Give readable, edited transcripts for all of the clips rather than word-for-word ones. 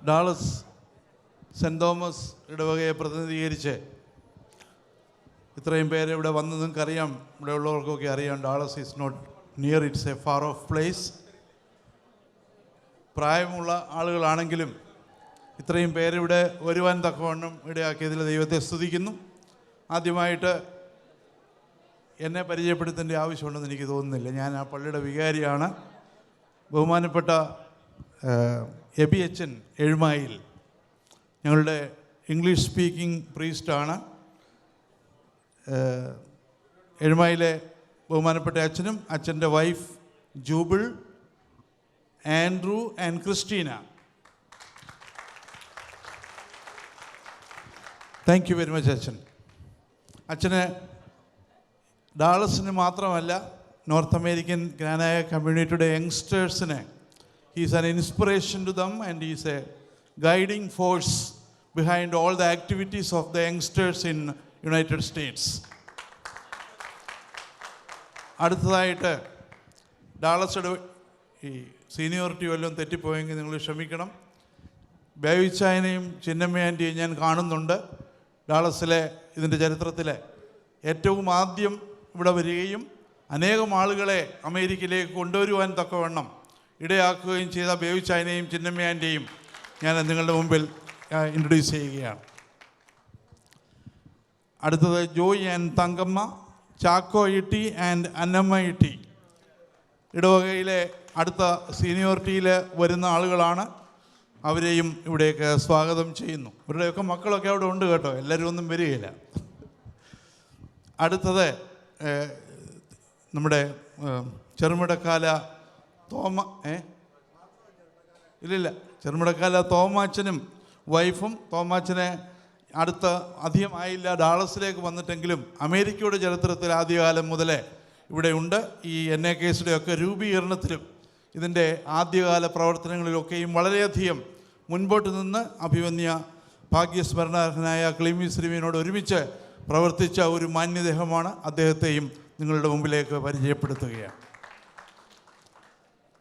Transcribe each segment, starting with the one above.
Dallas cent Thomas ഇടവകയെ പ്രതിനിധീകരിച്ച് ഇത്രയും പേര് ഇവിടെ വന്ന് നിങ്ങൾക്കറിയാം, ഇവിടെ ഉള്ളവർക്കൊക്കെ അറിയാം, Dallas is not near, it's a far off place. പ്രായമുള്ള ആളുകളാണെങ്കിലും ഇത്രയും പേരിവിടെ വരുവാൻ തക്കവണ്ണം ഇടയാക്കിയതിൽ ദൈവത്തെ സ്തുതിക്കുന്നു. ആദ്യമായിട്ട് എന്നെ പരിചയപ്പെടുത്തേണ്ട ആവശ്യമുണ്ടെന്ന് എനിക്ക് തോന്നുന്നില്ല. ഞാൻ ആ പള്ളിയുടെ വികാരിയാണ്. ബഹുമാനപ്പെട്ട എബി അച്ഛൻ എഴുമായിൽ ഞങ്ങളുടെ ഇംഗ്ലീഷ് സ്പീക്കിംഗ് പ്രീസ്റ്റാണ്. എഴുമായിലെ ബഹുമാനപ്പെട്ട അച്ഛനും അച്ഛൻ്റെ wife Jubil, Andrew and Christina, thank you very much അച്ഛൻ. അച്ഛന് ഡാളസിന് മാത്രമല്ല, നോർത്ത് അമേരിക്കൻ ഗ്രാനായ കമ്മ്യൂണിറ്റിയുടെ യങ്സ്റ്റേഴ്സിന് he's an inspiration to them and he's a guiding force behind all the activities of the youngsters in United States. അടുത്തതായിട്ട് ഡാളസ് ഈ seniority വല്ലതും തെറ്റിപ്പോയെങ്കിൽ നിങ്ങൾ ക്ഷമിക്കണം. ബേവിച്ചായനെയും ചിന്നമ്മ ആൻറ്റിയും ഞാൻ കാണുന്നുണ്ട്. ഡാളസിലെ ഇതിൻ്റെ ചരിത്രത്തിലെ ഏറ്റവും ആദ്യം ഇവിടെ വരികയും അനേകം ആളുകളെ അമേരിക്കയിലേക്ക് കൊണ്ടുവരുവാൻ തക്കവണ്ണം ഇടയാക്കുകയും ചെയ്ത ബേവിച്ചായനെയും ചിന്നമ്മ ആൻറ്റിയും ഞാൻ നിങ്ങളുടെ മുമ്പിൽ ഇൻട്രൊഡ്യൂസ് ചെയ്യുകയാണ്. അടുത്തത് ജോയ് ആൻഡ് തങ്കമ്മ, ചാക്കോ ഇട്ടി ആൻഡ് അന്നമ്മ ഇട്ടി ഇടവകയിലെ അടുത്ത സീനിയോറിറ്റിയിൽ വരുന്ന ആളുകളാണ്. അവരെയും ഇവിടേക്ക് സ്വാഗതം ചെയ്യുന്നു. ഇവരുടെയൊക്കെ മക്കളൊക്കെ അവിടെ ഉണ്ട് കേട്ടോ, എല്ലാവരും ഒന്നും വരികയില്ല. അടുത്തത് നമ്മുടെ ചെറുമിടക്കാല ചെറുമിടക്കാല തോമാച്ചനും വൈഫും. തോമാച്ചനെ അടുത്ത അധികം ആയില്ല ഡാളസിലേക്ക് വന്നിട്ടെങ്കിലും അമേരിക്കയുടെ ചരിത്രത്തിൽ ആദ്യകാലം മുതലേ ഇവിടെ ഉണ്ട്. ഈ NAKSയുടെ ഒക്കെ രൂപീകരണത്തിലും ഇതിൻ്റെ ആദ്യകാല പ്രവർത്തനങ്ങളിലൊക്കെയും വളരെയധികം മുൻപോട്ട് നിന്ന് അഭിമന്യ ഭാഗ്യസ്മരണാർഹനായ ക്ലീമി ശ്രീവിനോട് ഒരുമിച്ച് പ്രവർത്തിച്ച ഒരു മാന്യദേഹമാണ്. അദ്ദേഹത്തെയും നിങ്ങളുടെ മുമ്പിലേക്ക് പരിചയപ്പെടുത്തുകയാണ്.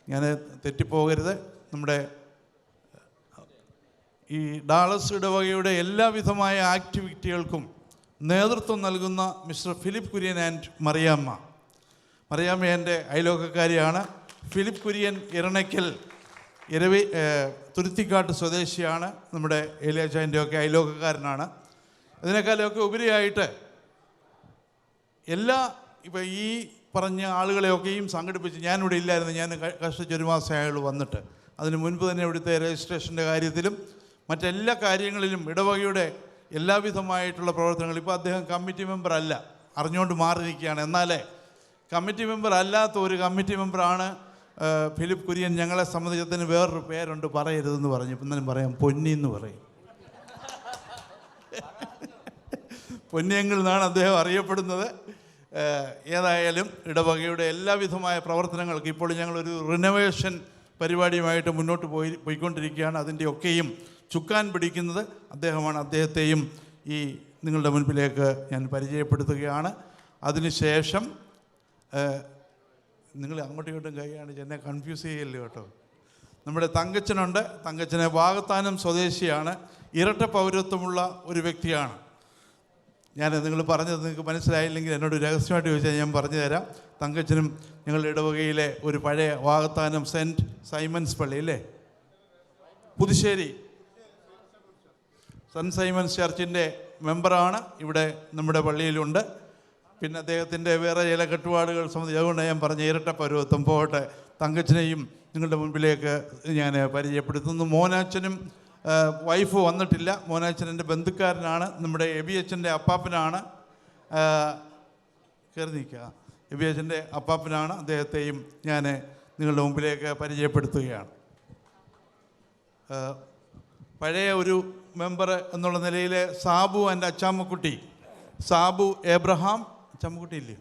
ഞാൻ തെറ്റിപ്പോകരുത്. നമ്മുടെ ഈ ഡാളസ് ഇടവകയുടെ എല്ലാവിധമായ ആക്ടിവിറ്റികൾക്കും നേതൃത്വം നൽകുന്ന മിസ്റ്റർ ഫിലിപ്പ് കുര്യൻ ആൻഡ് മറിയാമ്മ. മറിയാമ്മ എൻ്റെ അയലോക്കക്കാരിയാണ്. ഫിലിപ്പ് കുര്യൻ ഇറണയ്ക്കൽ തുരുത്തിക്കാട്ട് സ്വദേശിയാണ്. നമ്മുടെ ഏലിയാച്ചാൻ്റെ ഒക്കെ അയലോക്കക്കാരനാണ്. അതിനേക്കാളൊക്കെ ഉപരിയായിട്ട് ഇപ്പോൾ ഈ പറഞ്ഞ ആളുകളെയൊക്കെയും സംഘടിപ്പിച്ച്, ഞാനിവിടെ ഇല്ലായിരുന്നു, ഞാൻ കഷ്ടിച്ചൊരു മാസമായുള്ളൂ വന്നിട്ട്. അതിന് മുൻപ് തന്നെ ഇവിടുത്തെ രജിസ്ട്രേഷൻ്റെ കാര്യത്തിലും മറ്റെല്ലാ കാര്യങ്ങളിലും ഇടവകയുടെ എല്ലാവിധമായിട്ടുള്ള പ്രവർത്തനങ്ങൾ. ഇപ്പോൾ അദ്ദേഹം കമ്മിറ്റി മെമ്പർ അല്ല, അറിഞ്ഞുകൊണ്ട് മാറി നിൽക്കുകയാണ്. എന്നാലേ കമ്മിറ്റി മെമ്പർ അല്ലാത്ത ഒരു കമ്മിറ്റി മെമ്പറാണ് ഫിലിപ്പ് കുര്യൻ. ഞങ്ങളെ സംബന്ധിച്ചതിന് വേറൊരു പേരുണ്ട്, പറയരുതെന്ന് പറഞ്ഞു. ഇപ്പം തന്നെ പറയാം, പൊന്നി എന്ന് പറയും. പൊന്നിയങ്കിൽ നിന്നാണ് അദ്ദേഹം അറിയപ്പെടുന്നത്. ഏതായാലും ഇടവകയുടെ എല്ലാവിധമായ പ്രവർത്തനങ്ങൾക്ക് ഇപ്പോൾ ഞങ്ങളൊരു റിനോവേഷൻ പരിപാടിയുമായിട്ട് മുന്നോട്ട് പോയിക്കൊണ്ടിരിക്കുകയാണ്. അതിൻ്റെയൊക്കെയും ചുക്കാൻ പിടിക്കുന്നത് അദ്ദേഹമാണ്. അദ്ദേഹത്തെയും ഈ നിങ്ങളുടെ മുൻപിലേക്ക് ഞാൻ പരിചയപ്പെടുത്തുകയാണ്. അതിനുശേഷം നിങ്ങൾ അങ്ങോട്ടും ഇങ്ങോട്ടും കൈ കാണിച്ച് എന്നെ കൺഫ്യൂസ് ചെയ്യല്ലേ കേട്ടോ. നമ്മുടെ തങ്കച്ചനുണ്ട്. തങ്കച്ചനെ വാകത്താനം സ്വദേശിയാണ്. ഇരട്ട പൗരത്വമുള്ള ഒരു വ്യക്തിയാണ്. ഞാൻ നിങ്ങൾ പറഞ്ഞത് നിങ്ങൾക്ക് മനസ്സിലായില്ലെങ്കിൽ എന്നോട് രഹസ്യമായിട്ട് ചോദിച്ചാൽ ഞാൻ പറഞ്ഞു തരാം. തങ്കച്ചനും ഞങ്ങളുടെ ഇടവകയിലെ ഒരു പഴയ വാകത്താനം സെൻറ്റ് സൈമൺസ് പള്ളി അല്ലേ, പുതുശ്ശേരി സെൻറ്റ് സൈമൺസ് ചർച്ചിൻ്റെ മെമ്പറാണ്. ഇവിടെ നമ്മുടെ പള്ളിയിലുണ്ട്. പിന്നെ അദ്ദേഹത്തിൻ്റെ വേറെ ചില കെട്ടുപാടുകൾ സംബന്ധിച്ച്, അതുകൊണ്ട് ഞാൻ പറഞ്ഞ ഇരട്ട പരുവത്വം പോകട്ടെ. തങ്കച്ചനെയും നിങ്ങളുടെ മുൻപിലേക്ക് ഞാൻ പരിചയപ്പെടുത്തുന്നു. മോനാച്ചനും വൈഫ് വന്നിട്ടില്ല. മോനാച്ചൻ എൻ്റെ ബന്ധുക്കാരനാണ്. നമ്മുടെ എബി അച്ഛൻ്റെ അപ്പാപ്പനാണ്. കയറി നിൽക്കുക. എബി അച്ഛൻ്റെ അപ്പാപ്പനാണ്. അദ്ദേഹത്തെയും ഞാൻ നിങ്ങളുടെ മുമ്പിലേക്ക് പരിചയപ്പെടുത്തുകയാണ്. പഴയ ഒരു മെമ്പർ എന്നുള്ള നിലയിൽ സാബു എൻ്റെ അച്ചാമ്മക്കുട്ടി, സാബു എബ്രഹാം, അച്ചാമ്മക്കുട്ടി ഇല്ലേ?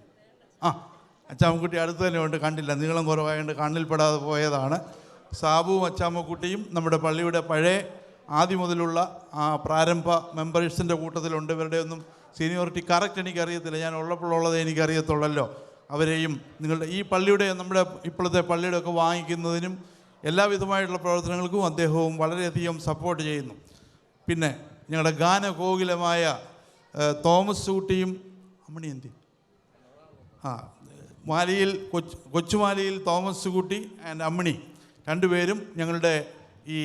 അച്ചാമ്മക്കുട്ടി അടുത്ത് തന്നെ ഉണ്ട്, കണ്ടില്ല, നീളം കുറവായതുകൊണ്ട് കണ്ണിൽപ്പെടാതെ പോയതാണ്. സാബുവും അച്ചാമ്മക്കുട്ടിയും നമ്മുടെ പള്ളിയുടെ പഴയ ആദ്യം മുതലുള്ള പ്രാരംഭ മെമ്പേഴ്സിൻ്റെ കൂട്ടത്തിലുണ്ട്. ഇവരുടെ ഒന്നും സീനിയോറിറ്റി കറക്റ്റ് എനിക്കറിയത്തില്ല, ഞാൻ ഉള്ളപ്പോഴുള്ളതേ എനിക്കറിയത്തുള്ളല്ലോ. അവരെയും നിങ്ങളുടെ ഈ പള്ളിയുടെ നമ്മുടെ ഇപ്പോഴത്തെ പള്ളിയുടെ ഒക്കെ വാങ്ങിക്കുന്നതിനും എല്ലാവിധമായിട്ടുള്ള പ്രവർത്തനങ്ങൾക്കും അദ്ദേഹവും വളരെയധികം സപ്പോർട്ട് ചെയ്യുന്നു. പിന്നെ ഞങ്ങളുടെ ഗാനകോകിലമായ തോമസ് ഊട്ടിയും അമ്മണി എന്തി മാലിയിൽ കൊച്ചുമാലിയിൽ തോമസ് കുട്ടി ആൻഡ് അമ്മിണി രണ്ടുപേരും ഞങ്ങളുടെ ഈ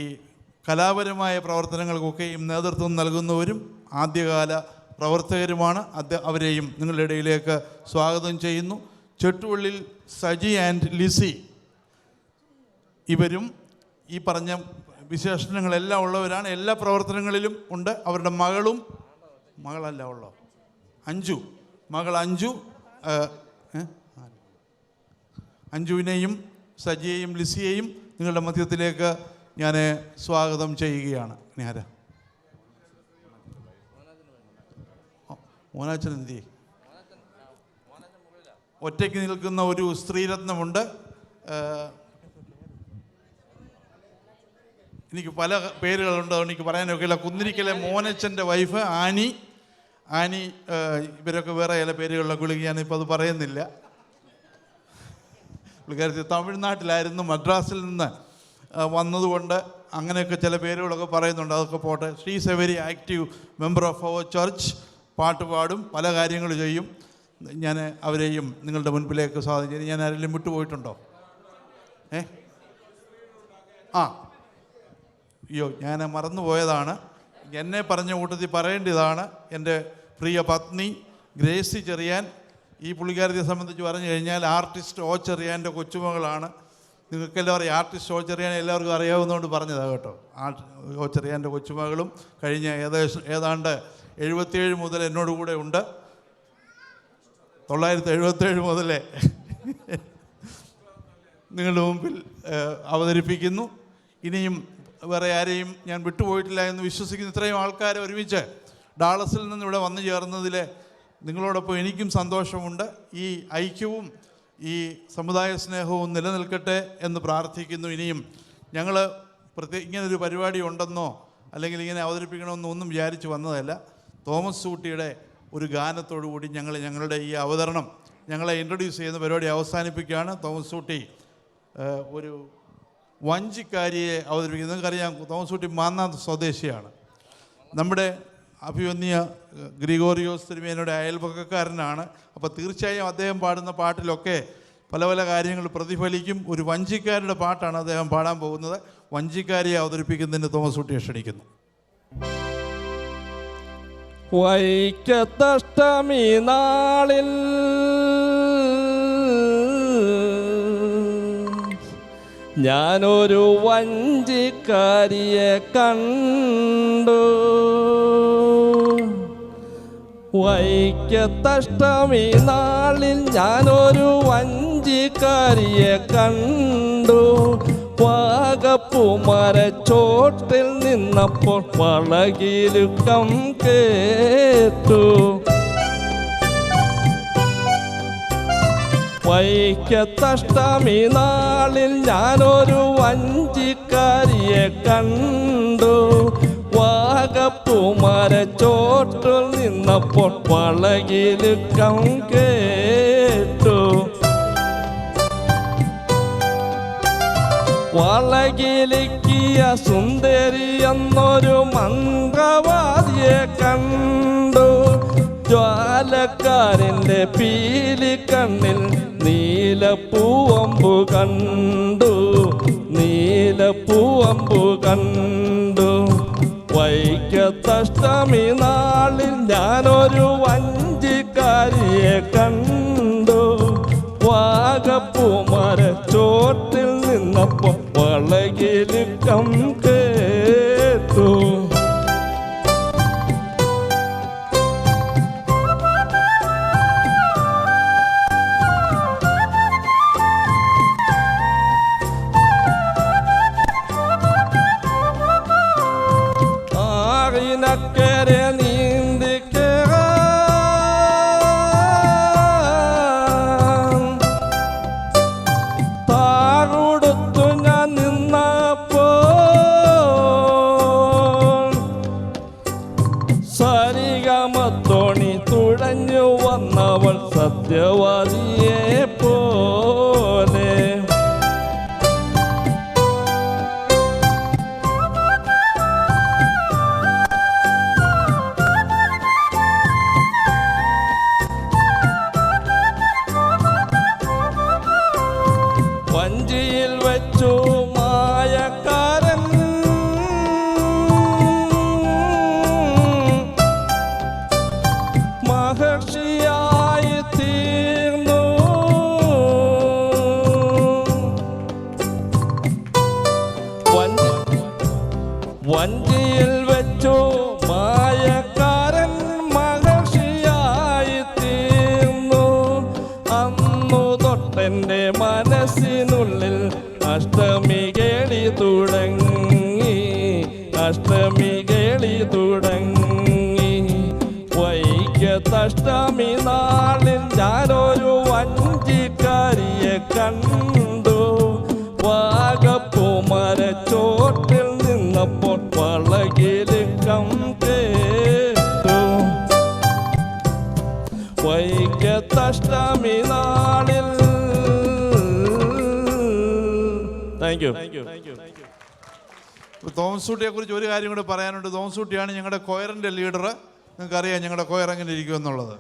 കലാപരമായ പ്രവർത്തനങ്ങൾക്കൊക്കെയും നേതൃത്വം നൽകുന്നവരും ആദ്യകാല പ്രവർത്തകരുമാണ്. അവരെയും നിങ്ങളുടെ ഇടയിലേക്ക് സ്വാഗതം ചെയ്യുന്നു. ചെട്ടുവള്ളിൽ സജി ആൻഡ് ലിസി, ഇവരും ഈ പറഞ്ഞ വിശേഷണങ്ങളെല്ലാം ഉള്ളവരാണ്. എല്ലാ പ്രവർത്തനങ്ങളിലും ഉണ്ട്. അവരുടെ മകളല്ല ഉള്ളോ മകൾ അഞ്ജുവിനെയും സജിയെയും ലിസിയെയും നിങ്ങളുടെ മധ്യത്തിലേക്ക് ഞാൻ സ്വാഗതം ചെയ്യുകയാണ്. ഇനി ആരാ? മോനാച്ചൻ എന്തി? ഒറ്റയ്ക്ക് നിൽക്കുന്ന ഒരു സ്ത്രീരത്നമുണ്ട്. എനിക്ക് പല പേരുകളുണ്ട്, അതുകൊണ്ട് എനിക്ക് പറയാനൊക്കെയില്ല. കുന്നിരിക്കലെ മോനച്ചൻ്റെ വൈഫ് ആനി. ഇവരൊക്കെ വേറെ ചില പേരുകളിലൊക്കെ വിളിക്കുക, ഞാനിപ്പോൾ അത് പറയുന്നില്ല. പുള്ളിക്കാരത്തി തമിഴ്നാട്ടിലായിരുന്നു, മദ്രാസിൽ നിന്ന് വന്നതുകൊണ്ട് അങ്ങനെയൊക്കെ ചില പേരുകളൊക്കെ പറയുന്നുണ്ട്. അതൊക്കെ പോട്ടെ. She is a very active member of our church. പാട്ട് പാടും, പല കാര്യങ്ങൾ ചെയ്യും. ഞാൻ അവരെയും നിങ്ങളുടെ മുൻപിലേക്ക് സ്വാഗതം ചെയ്യും. ഞാൻ ആരെങ്കിലും വിട്ടുപോയിട്ടുണ്ടോ? അയ്യോ, ഞാൻ മറന്നുപോയതാണ്. എന്നെ പറഞ്ഞ കൂട്ടത്തിൽ പറയേണ്ടതാണ്. എൻ്റെ പ്രിയ പത്നി ഗ്രേസി ചെറിയാൻ. ഈ പുള്ളിക്കാരത്തെ സംബന്ധിച്ച് പറഞ്ഞു കഴിഞ്ഞാൽ ആർട്ടിസ്റ്റ് ഓ ചെറിയാൻ്റെ കൊച്ചുമകളാണ്. നിങ്ങൾക്കെല്ലാവരും ആർട്ടിസ്റ്റ് ഓ ചെറിയാൻ എല്ലാവർക്കും അറിയാവുന്നതുകൊണ്ട് പറഞ്ഞതാണ് കേട്ടോ. ഓ ചെറിയാൻ്റെ കൊച്ചുമകളും കഴിഞ്ഞ ഏതാണ്ട് 77 മുതൽ എന്നോട് കൂടെ ഉണ്ട്. 977 മുതലേ നിങ്ങളുടെ മുമ്പിൽ അവതരിപ്പിക്കുന്നു. ഇനിയും വേറെ ആരെയും ഞാൻ വിട്ടുപോയിട്ടില്ല എന്ന് വിശ്വസിക്കുന്നു. ഇത്രയും ആൾക്കാരെ ഒരുമിച്ച് ഡാളസിൽ നിന്ന് ഇവിടെ വന്നു ചേർന്നതിൽ നിങ്ങളോടൊപ്പം എനിക്കും സന്തോഷമുണ്ട്. ഈ ഐക്യവും ഈ സമുദായ സ്നേഹവും നിലനിൽക്കട്ടെ എന്ന് പ്രാർത്ഥിക്കുന്നു. ഇനിയും ഞങ്ങൾ ഇങ്ങനൊരു പരിപാടി ഉണ്ടെന്നോ അല്ലെങ്കിൽ ഇങ്ങനെ അവതരിപ്പിക്കണമെന്നോ ഒന്നും വിചാരിച്ച് വന്നതല്ല. തോമസ് ഊട്ടിയുടെ ഒരു ഗാനത്തോടു കൂടി ഞങ്ങളുടെ ഈ അവതരണം ഞങ്ങളെ ഇൻട്രൊഡ്യൂസ് ചെയ്യുന്ന പരിപാടി അവസാനിപ്പിക്കുകയാണ്. തോമസ് ഊട്ടി ഒരു വഞ്ചിക്കാരിയെ അവതരിപ്പിക്കുന്നത്. നിങ്ങൾക്കറിയാം, തോമസ് ഊട്ടി മാന്നാർ സ്വദേശിയാണ്. നമ്മുടെ അഭിവന്യ ഗ്രിഗോറിയോസ് തിരുമേനയുടെ അയൽപക്കക്കാരനാണ്. അപ്പോൾ തീർച്ചയായും അദ്ദേഹം പാടുന്ന പാട്ടിലൊക്കെ പല പല കാര്യങ്ങൾ പ്രതിഫലിക്കും. ഒരു വഞ്ചിക്കാരുടെ പാട്ടാണ് അദ്ദേഹം പാടാൻ പോകുന്നത്. വഞ്ചിക്കാരിയെ അവതരിപ്പിക്കുന്നതിന് തോമസ് ഊട്ടിയെ ക്ഷണിക്കുന്നു. വൈക്കത്തഷ്ടമി നാളിൽ ഞാനൊരു വഞ്ചിക്കാരിയെ കണ്ടു. വൈക്കത്തഷ്ടമി നാളിൽ ഞാനൊരു വഞ്ചിക്കാരിയെ കണ്ടു. വാഗപ്പൂമരച്ചോട്ടിൽ നിന്നപ്പോൾ വളകിലുക്കം കേട്ടു. വൈക്കത്തഷ്ടമി നാളിൽ ഞാനൊരു വഞ്ചിക്കാരിയെ കണ്ടു. വാഗപ്പൂമരച്ചോട്ടിൽ നിന്നപ്പോൾ വളകിലുക്കം കേട്ടു. വളകിലിക്കിയ സുന്ദരി എന്നൊരു മന്ത്രവാദിയെ കണ്ടു. ജ്വാലക്കാരൻ്റെ പീലിക്കണ്ണിൽ നീലപ്പൂവമ്പു കണ്ടു. നീലപ്പൂവമ്പു കണ്ടു. വൈക്കത്തഷ്ടമി നാളിൽ ഞാനൊരു വഞ്ചിക്കാരിയെ കണ്ടു. വാഗപ്പൂമരച്ചോട്ടിൽ നിന്നപ്പോൾ വളകിലുക്കം കേട്ടു. ആറിനക്കരെ നീന്തി താറുടുത്തു ഞാൻ നിന്നപ്പോൾ വഞ്ചിയിൽ വെച്ചു മായക്കാരൻ മഹർഷിയായി തീർന്നു. അന്നു തൊട്ടെൻ്റെ മനസ്സിനുള്ളിൽ അഷ്ടമി കേളി തുടങ്ങി, അഷ്ടമി കേളി തുടങ്ങി. വൈക്കത്തഷ്ടമി നാളിൽ ഞാനൊരു വഞ്ചിക്കാരിയെ കണ്ടു. വാഗപ്പൂമരച്ചോട്ടിൽ നിന്നപ്പോൾ വളകിലുക്കം കേട്ടു. വൈക്കത്തഷ്ടമി നാളിൽ. Thank you. തോമസ് കുട്ടിയെ കുറിച്ച് ഒരു കാര്യം കൂടെ പറയാനുണ്ട്. തോമസ് കുട്ടിയാണ് ഞങ്ങളുടെ കൊയറിൻ്റെ ലീഡർ. നിങ്ങൾക്കറിയാം ഞങ്ങളുടെ കൊയർ എങ്ങനെ ഇരിക്കുമെന്നുള്ളത്.